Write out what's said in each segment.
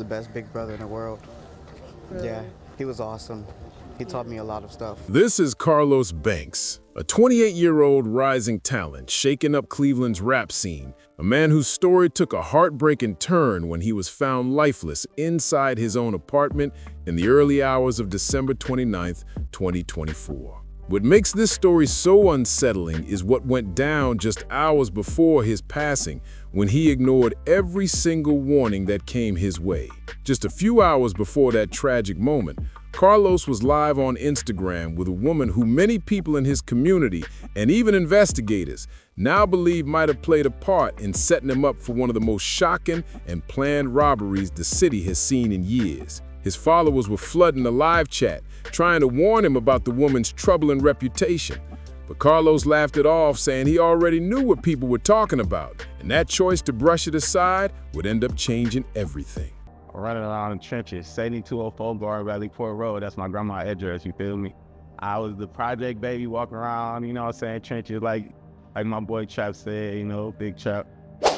the best big brother in the world. Really? Yeah, he was awesome. He taught me a lot of stuff. This is Carlos Banks, a 28-year-old rising talent shaking up Cleveland's rap scene, a man whose story took a heartbreaking turn when he was found lifeless inside his own apartment in the early hours of December 29, 2024. What makes this story so unsettling is what went down just hours before his passing, when he ignored every single warning that came his way. Just a few hours before that tragic moment, Carlos was live on Instagram with a woman who many people in his community and even investigators now believe might have played a part in setting him up for one of the most shocking and planned robberies the city has seen in years. His followers were flooding the live chat, trying to warn him about the woman's troubling reputation. But Carlos laughed it off, saying he already knew what people were talking about, and that choice to brush it aside would end up changing everything. Running around in trenches, 7204 Guard Valley Port Road, that's my grandma's address, you feel me? I was the project baby walking around, you know what I'm saying, trenches like my boy Chap said, you know, Big Chap.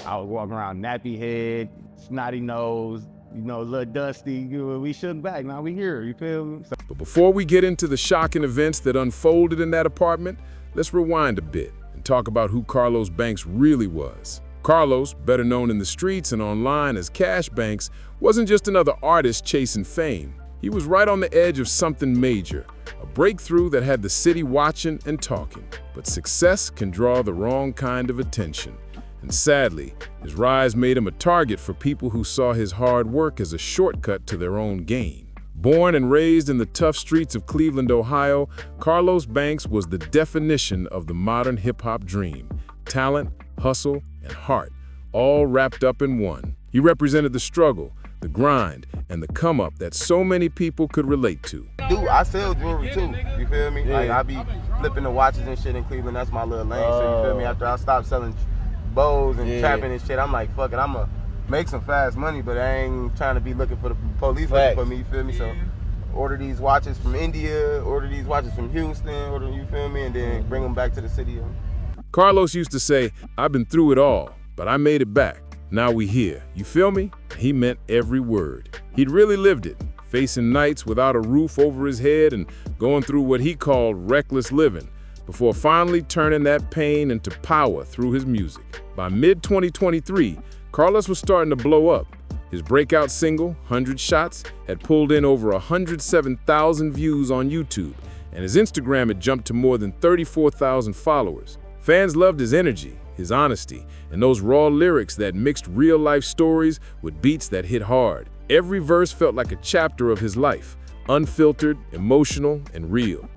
I was walking around nappy head, snotty nose, you know, a little dusty. We shook back, now we here, you feel me? But before we get into the shocking events that unfolded in that apartment, let's rewind a bit and talk about who Carlos Banks really was. Carlos, better known in the streets and online as Cash Banks, wasn't just another artist chasing fame. He was right on the edge of something major, a breakthrough that had the city watching and talking. But success can draw the wrong kind of attention. And sadly, his rise made him a target for people who saw his hard work as a shortcut to their own gain. Born and raised in the tough streets of Cleveland, Ohio, Carlos Banks was the definition of the modern hip-hop dream. Talent, hustle, and heart, all wrapped up in one. He represented the struggle, the grind, and the come-up that so many people could relate to. Dude, I sell jewelry too, you feel me? Yeah. Like, I be flipping the watches and shit in Cleveland, that's my little lane, so you feel me? After I stopped selling bows and trapping and shit, I'm like, fuck it, I'ma make some fast money, but I ain't trying to be looking for the police looking for me, you feel me? So order these watches from India, order these watches from Houston, you feel me? And then bring them back to the city. Carlos used to say, "I've been through it all, but I made it back. Now we here." You feel me? He meant every word. He'd really lived it, facing nights without a roof over his head and going through what he called reckless living, before finally turning that pain into power through his music. By mid-2023, Carlos was starting to blow up. His breakout single, 100 Shots, had pulled in over 107,000 views on YouTube, and his Instagram had jumped to more than 34,000 followers. Fans loved his energy, his honesty, and those raw lyrics that mixed real-life stories with beats that hit hard. Every verse felt like a chapter of his life, unfiltered, emotional, and real.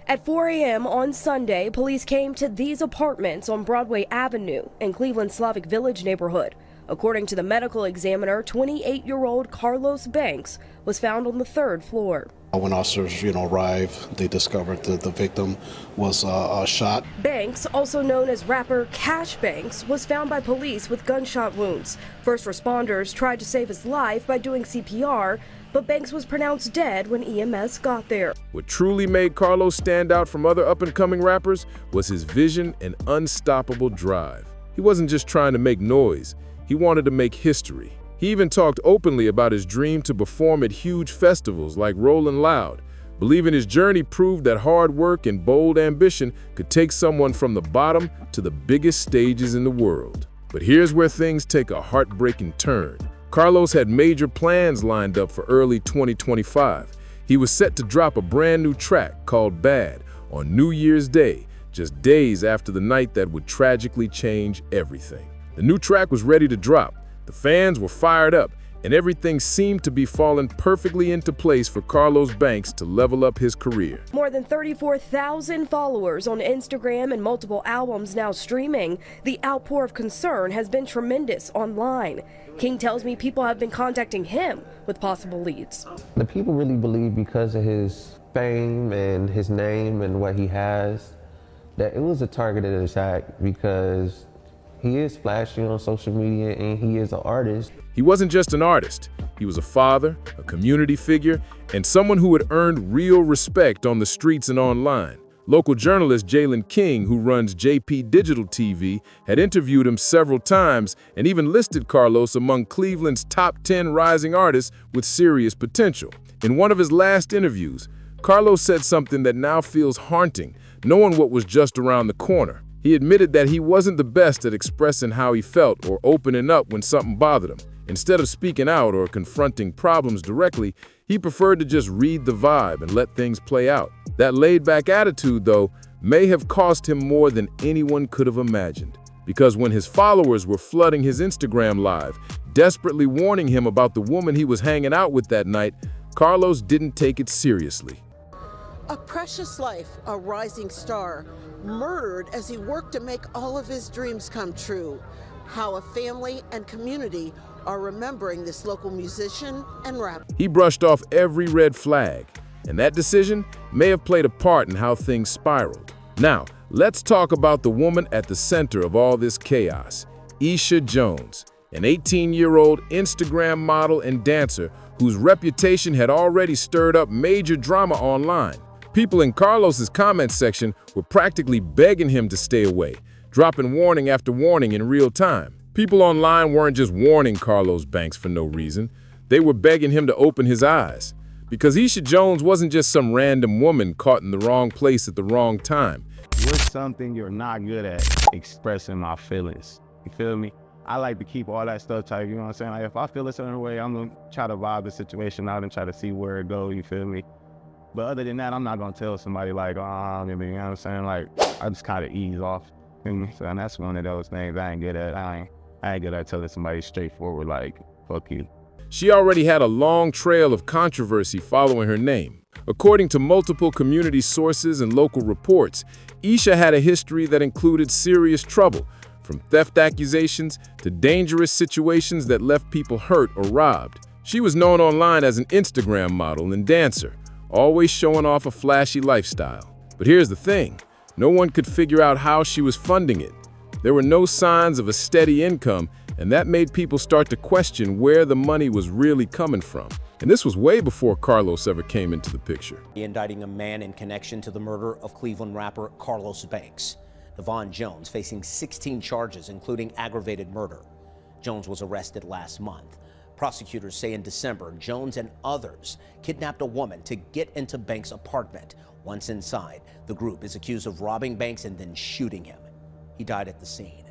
At 4 a.m. on Sunday, police came to these apartments on Broadway Avenue in Cleveland's Slavic Village neighborhood. According to the medical examiner, 28-year-old Carlos Banks was found on the 3rd floor. When officers, arrived, they discovered that the victim was shot. Banks, also known as rapper Cash Banks, was found by police with gunshot wounds. First responders tried to save his life by doing CPR, but Banks was pronounced dead when EMS got there. What truly made Carlos stand out from other up-and-coming rappers was his vision and unstoppable drive. He wasn't just trying to make noise, he wanted to make history. He even talked openly about his dream to perform at huge festivals like Rollin' Loud, believing his journey proved that hard work and bold ambition could take someone from the bottom to the biggest stages in the world. But here's where things take a heartbreaking turn. Carlos had major plans lined up for early 2025. He was set to drop a brand new track called Bad on New Year's Day, just days after the night that would tragically change everything. The new track was ready to drop. The fans were fired up, and everything seemed to be falling perfectly into place for Carlos Banks to level up his career. More than 34,000 followers on Instagram and multiple albums now streaming. The outpour of concern has been tremendous online. King tells me people have been contacting him with possible leads. The people really believe because of his fame and his name and what he has, that it was a targeted attack because he is flashy on social media and he is an artist. He wasn't just an artist. He was a father, a community figure, and someone who had earned real respect on the streets and online. Local journalist Jalen King, who runs JP Digital TV, had interviewed him several times and even listed Carlos among Cleveland's top 10 rising artists with serious potential. In one of his last interviews, Carlos said something that now feels haunting, knowing what was just around the corner. He admitted that he wasn't the best at expressing how he felt or opening up when something bothered him. Instead of speaking out or confronting problems directly, he preferred to just read the vibe and let things play out. That laid-back attitude, though, may have cost him more than anyone could have imagined. Because when his followers were flooding his Instagram live, desperately warning him about the woman he was hanging out with that night, Carlos didn't take it seriously. A precious life, a rising star, murdered as he worked to make all of his dreams come true. How a family and community are remembering this local musician and rapper. He brushed off every red flag, and that decision may have played a part in how things spiraled. Now, let's talk about the woman at the center of all this chaos, Isha Jones, an 18-year-old Instagram model and dancer whose reputation had already stirred up major drama online. People in Carlos's comments section were practically begging him to stay away, dropping warning after warning in real time. People online weren't just warning Carlos Banks for no reason. They were begging him to open his eyes. Because Isha Jones wasn't just some random woman caught in the wrong place at the wrong time. What's something you're not good at? Expressing my feelings. You feel me? I like to keep all that stuff tight, you know what I'm saying? Like, if I feel a certain way, I'm gonna try to vibe the situation out and try to see where it goes, you feel me? But other than that, I'm not gonna tell somebody like, oh, you know what I'm saying? Like, I just kind of ease off. So, and that's one of those things I ain't good at. I ain't good at telling somebody straightforward, like, fuck you. She already had a long trail of controversy following her name. According to multiple community sources and local reports, Isha had a history that included serious trouble, from theft accusations to dangerous situations that left people hurt or robbed. She was known online as an Instagram model and dancer, always showing off a flashy lifestyle. But here's the thing, no one could figure out how she was funding it. There were no signs of a steady income, and that made people start to question where the money was really coming from. And this was way before Carlos ever came into the picture. Indicting a man in connection to the murder of Cleveland rapper Carlos Banks. Devon Jones facing 16 charges, including aggravated murder. Jones was arrested last month. Prosecutors say in December, Jones and others kidnapped a woman to get into Banks' apartment. Once inside, the group is accused of robbing Banks and then shooting him. He died at the scene.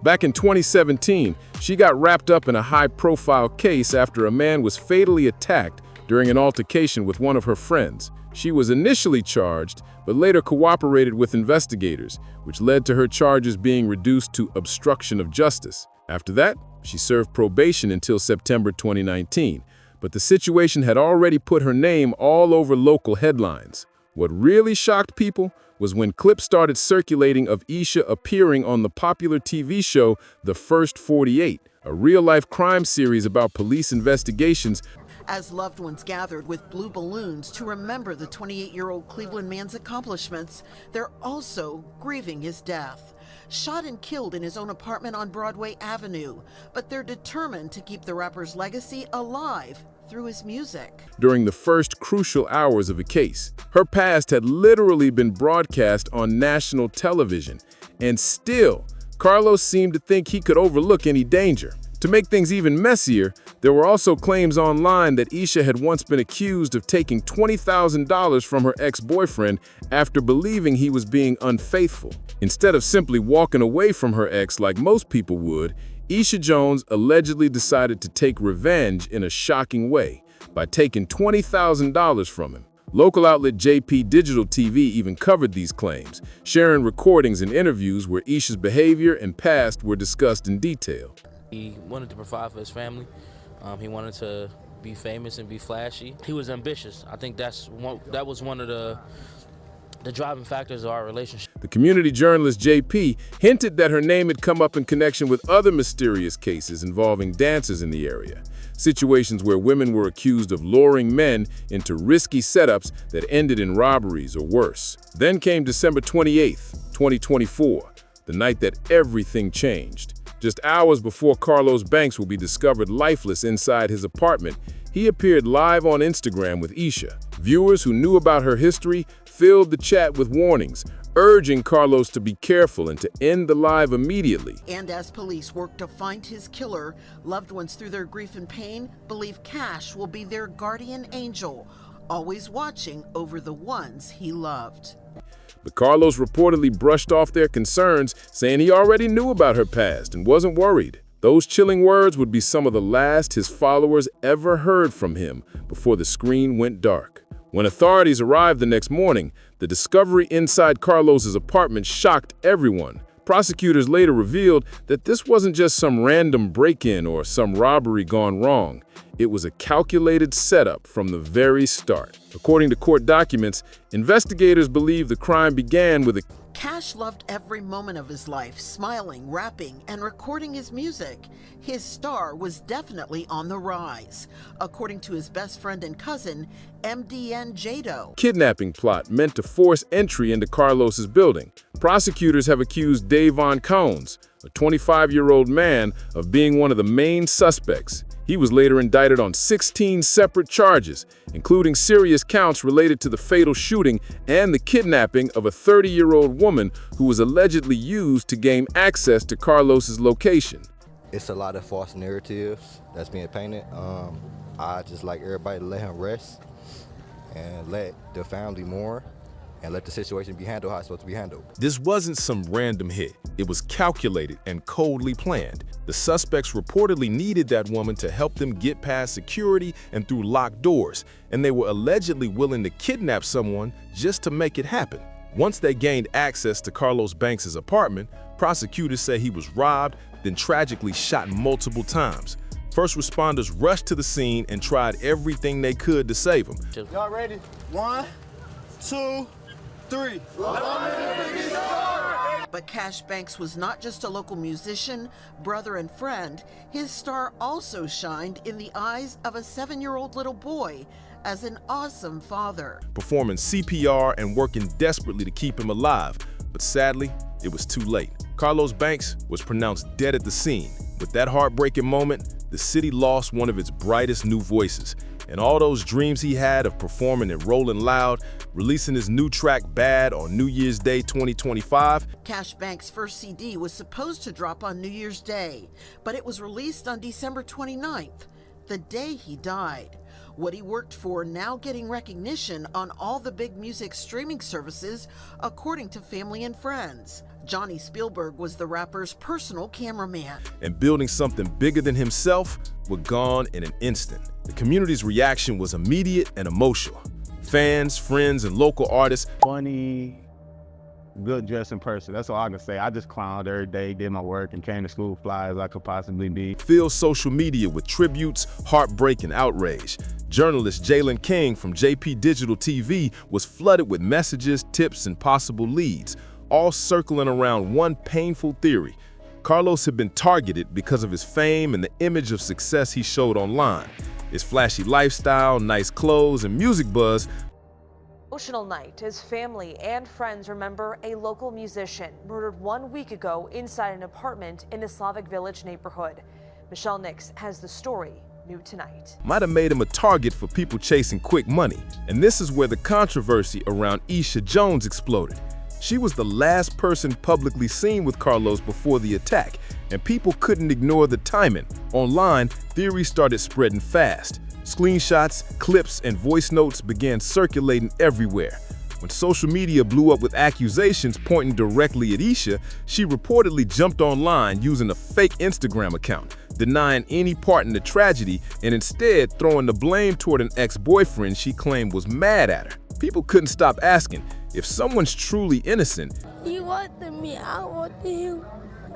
Back in 2017, she got wrapped up in a high-profile case after a man was fatally attacked during an altercation with one of her friends. She was initially charged, but later cooperated with investigators, which led to her charges being reduced to obstruction of justice. After that, she served probation until September 2019, but the situation had already put her name all over local headlines. What really shocked people was when clips started circulating of Isha appearing on the popular TV show The First 48, a real-life crime series about police investigations. As loved ones gathered with blue balloons to remember the 28-year-old Cleveland man's accomplishments, they're also grieving his death. Shot and killed in his own apartment on Broadway Avenue, but they're determined to keep the rapper's legacy alive through his music. During the first crucial hours of a case, her past had literally been broadcast on national television, and still, Carlos seemed to think he could overlook any danger. To make things even messier, there were also claims online that Isha had once been accused of taking $20,000 from her ex-boyfriend after believing he was being unfaithful. Instead of simply walking away from her ex like most people would, Isha Jones allegedly decided to take revenge in a shocking way by taking $20,000 from him. Local outlet JP Digital TV even covered these claims, sharing recordings and interviews where Isha's behavior and past were discussed in detail. He wanted to provide for his family. He wanted to be famous and be flashy. He was ambitious. I think that was one of the driving factors of our relationship. The community journalist JP hinted that her name had come up in connection with other mysterious cases involving dancers in the area, situations where women were accused of luring men into risky setups that ended in robberies or worse. Then came December 28th, 2024, the night that everything changed. Just hours before Carlos Banks will be discovered lifeless inside his apartment, he appeared live on Instagram with Isha. Viewers who knew about her history filled the chat with warnings, urging Carlos to be careful and to end the live immediately. And as police work to find his killer, loved ones through their grief and pain believe Cash will be their guardian angel, always watching over the ones he loved. But Carlos reportedly brushed off their concerns, saying he already knew about her past and wasn't worried. Those chilling words would be some of the last his followers ever heard from him before the screen went dark. When authorities arrived the next morning, the discovery inside Carlos's apartment shocked everyone. Prosecutors later revealed that this wasn't just some random break-in or some robbery gone wrong. It was a calculated setup from the very start. According to court documents, investigators believe the crime began with a Cash loved every moment of his life, smiling, rapping, and recording his music. His star was definitely on the rise, according to his best friend and cousin, MDN Jado. kidnapping plot meant to force entry into Carlos's building. Prosecutors have accused Davon Cones, a 25-year-old man, of being one of the main suspects. He was later indicted on 16 separate charges, including serious counts related to the fatal shooting and the kidnapping of a 30-year-old woman who was allegedly used to gain access to Carlos's location. It's a lot of false narratives that's being painted. I just like everybody to let him rest and let the family mourn and let the situation be handled how it's supposed to be handled. This wasn't some random hit. It was calculated and coldly planned. The suspects reportedly needed that woman to help them get past security and through locked doors, and they were allegedly willing to kidnap someone just to make it happen. Once they gained access to Carlos Banks' apartment, prosecutors say he was robbed, then tragically shot multiple times. First responders rushed to the scene and tried everything they could to save him. Y'all ready? 1, 2, 3. But Cash Banks was not just a local musician, brother, and friend. His star also shined in the eyes of a 7-year-old little boy as an awesome father. Performing CPR and working desperately to keep him alive. But sadly, it was too late. Carlos Banks was pronounced dead at the scene. With that heartbreaking moment, the city lost one of its brightest new voices. And all those dreams he had of performing at Rolling Loud, releasing his new track Bad on New Year's Day 2025. Cash Banks' first CD was supposed to drop on New Year's Day, but it was released on December 29th, the day he died. What he worked for now getting recognition on all the big music streaming services, according to family and friends. Johnny Spielberg was the rapper's personal cameraman. And building something bigger than himself were gone in an instant. The community's reaction was immediate and emotional. Fans, friends, and local artists. Funny, good dressing person. That's all I can say. I just clowned every day, did my work, and came to school fly as I could possibly be. Filled social media with tributes, heartbreak, and outrage. Journalist Jalen King from JP Digital TV was flooded with messages, tips, and possible leads, all circling around one painful theory. Carlos had been targeted because of his fame and the image of success he showed online. His flashy lifestyle, nice clothes, and music buzz. Emotional night as family and friends remember a local musician murdered 1 week ago inside an apartment in the Slavic Village neighborhood. Michelle Nix has the story new tonight. Might have made him a target for people chasing quick money. And this is where the controversy around Isha Jones exploded. She was the last person publicly seen with Carlos before the attack, and people couldn't ignore the timing. Online, theories started spreading fast. Screenshots, clips, and voice notes began circulating everywhere. When social media blew up with accusations pointing directly at Isha, she reportedly jumped online using a fake Instagram account, denying any part in the tragedy and instead throwing the blame toward an ex-boyfriend she claimed was mad at her. People couldn't stop asking, if someone's truly innocent, he wanted me, I wanted him.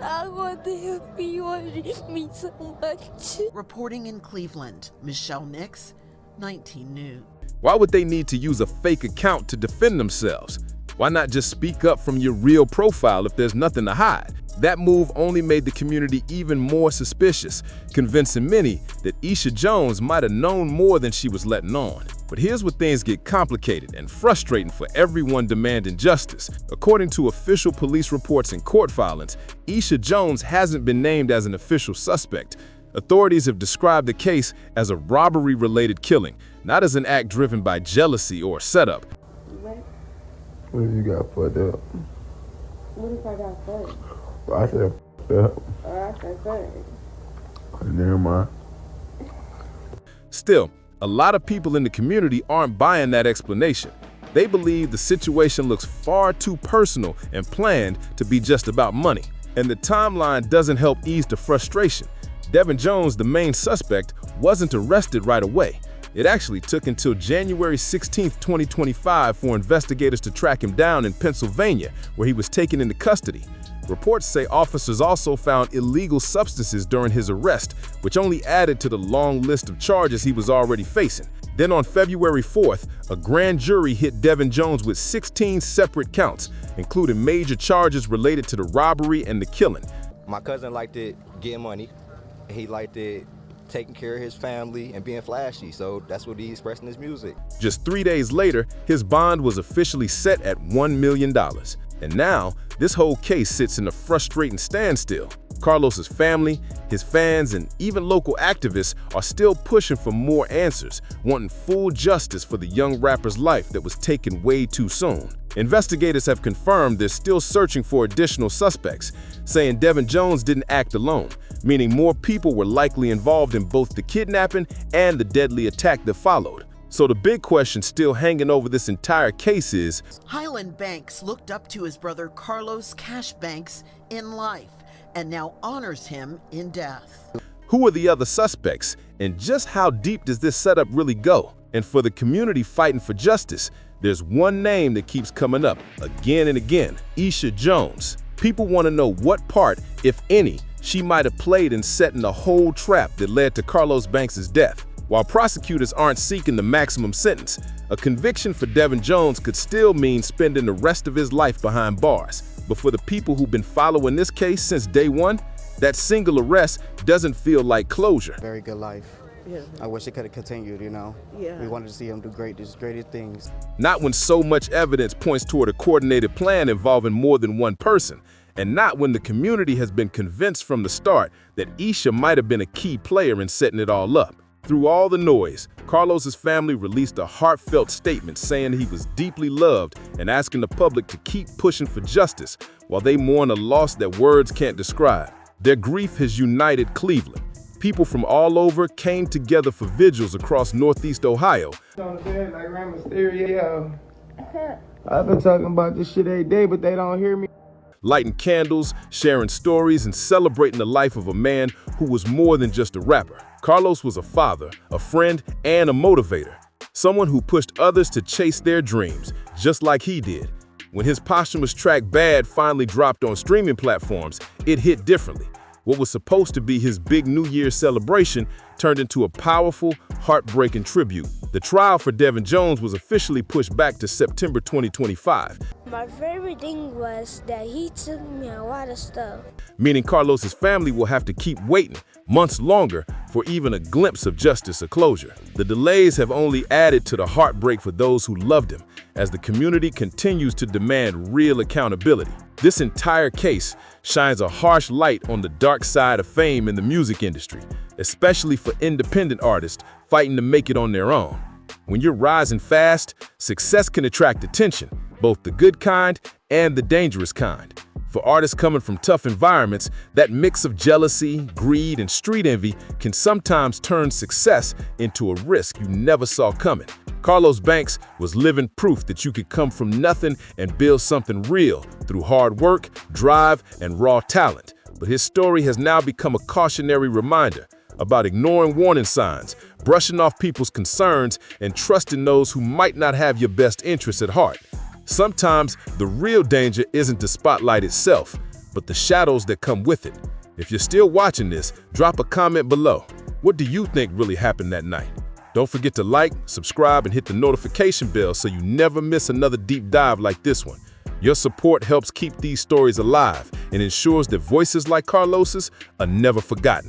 I wanted him, he wanted me so much. Reporting in Cleveland, Michelle Nix, 19 News. Why would they need to use a fake account to defend themselves? Why not just speak up from your real profile if there's nothing to hide? That move only made the community even more suspicious, convincing many that Isha Jones might have known more than she was letting on. But here's where things get complicated and frustrating for everyone demanding justice. According to official police reports and court filings, Isha Jones hasn't been named as an official suspect. Authorities have described the case as a robbery-related killing, not as an act driven by jealousy or setup. What you got fucked up? What if I got fucked? I said fucked up. I said fucked. Never mind. Still, a lot of people in the community aren't buying that explanation. They believe the situation looks far too personal and planned to be just about money. And the timeline doesn't help ease the frustration. Devin Jones, the main suspect, wasn't arrested right away. It actually took until January 16, 2025 for investigators to track him down in Pennsylvania, where he was taken into custody. Reports say officers also found illegal substances during his arrest, which only added to the long list of charges he was already facing. Then on February 4th, a grand jury hit Devin Jones with 16 separate counts, including major charges related to the robbery and the killing. My cousin liked it getting money. He liked it taking care of his family and being flashy, so that's what he expressed in his music. Just 3 days later, his bond was officially set at $1 million. And now, this whole case sits in a frustrating standstill. Carlos's family, his fans, and even local activists are still pushing for more answers, wanting full justice for the young rapper's life that was taken way too soon. Investigators have confirmed they're still searching for additional suspects, saying Devin Jones didn't act alone, meaning more people were likely involved in both the kidnapping and the deadly attack that followed. So the big question still hanging over this entire case is, Highland Banks looked up to his brother Carlos Cash Banks in life and now honors him in death. who are the other suspects, and just how deep does this setup really go? And for the community fighting for justice, there's one name that keeps coming up again and again: Isha Jones. People want to know what part, if any, she might have played in setting the whole trap that led to Carlos Banks' death. While prosecutors aren't seeking the maximum sentence, a conviction for Devin Jones could still mean spending the rest of his life behind bars. But for the people who've been following this case since day one, that single arrest doesn't feel like closure. Very good life. Yeah. I wish it could have continued, you know? Yeah. We wanted to see him do greater things. Not when so much evidence points toward a coordinated plan involving more than one person, and not when the community has been convinced from the start that Isha might have been a key player in setting it all up. Through all the noise, Carlos's family released a heartfelt statement saying he was deeply loved and asking the public to keep pushing for justice while they mourn a loss that words can't describe. Their grief has united Cleveland. People from all over came together for vigils across Northeast Ohio. On the bed like Rey Mysterio. I've been talking about this shit every day, but they don't hear me. Lighting candles, sharing stories, and celebrating the life of a man who was more than just a rapper. Carlos was a father, a friend, and a motivator. Someone who pushed others to chase their dreams, just like he did. When his posthumous track Bad finally dropped on streaming platforms, it hit differently. What was supposed to be his big New Year's celebration turned into a powerful, heartbreaking tribute. The trial for Devin Jones was officially pushed back to September 2025. My favorite thing was that he took me a lot of stuff. Meaning Carlos's family will have to keep waiting months longer for even a glimpse of justice or closure. The delays have only added to the heartbreak for those who loved him, as the community continues to demand real accountability. This entire case shines a harsh light on the dark side of fame in the music industry, especially for independent artists fighting to make it on their own. When you're rising fast, success can attract attention, both the good kind and the dangerous kind. For artists coming from tough environments, that mix of jealousy, greed, and street envy can sometimes turn success into a risk you never saw coming. Carlos Banks was living proof that you could come from nothing and build something real through hard work, drive, and raw talent. But his story has now become a cautionary reminder about ignoring warning signs, brushing off people's concerns, and trusting those who might not have your best interests at heart. Sometimes the real danger isn't the spotlight itself, but the shadows that come with it. If you're still watching this, drop a comment below. What do you think really happened that night? Don't forget to like, subscribe, and hit the notification bell so you never miss another deep dive like this one. Your support helps keep these stories alive and ensures that voices like Carlos's are never forgotten.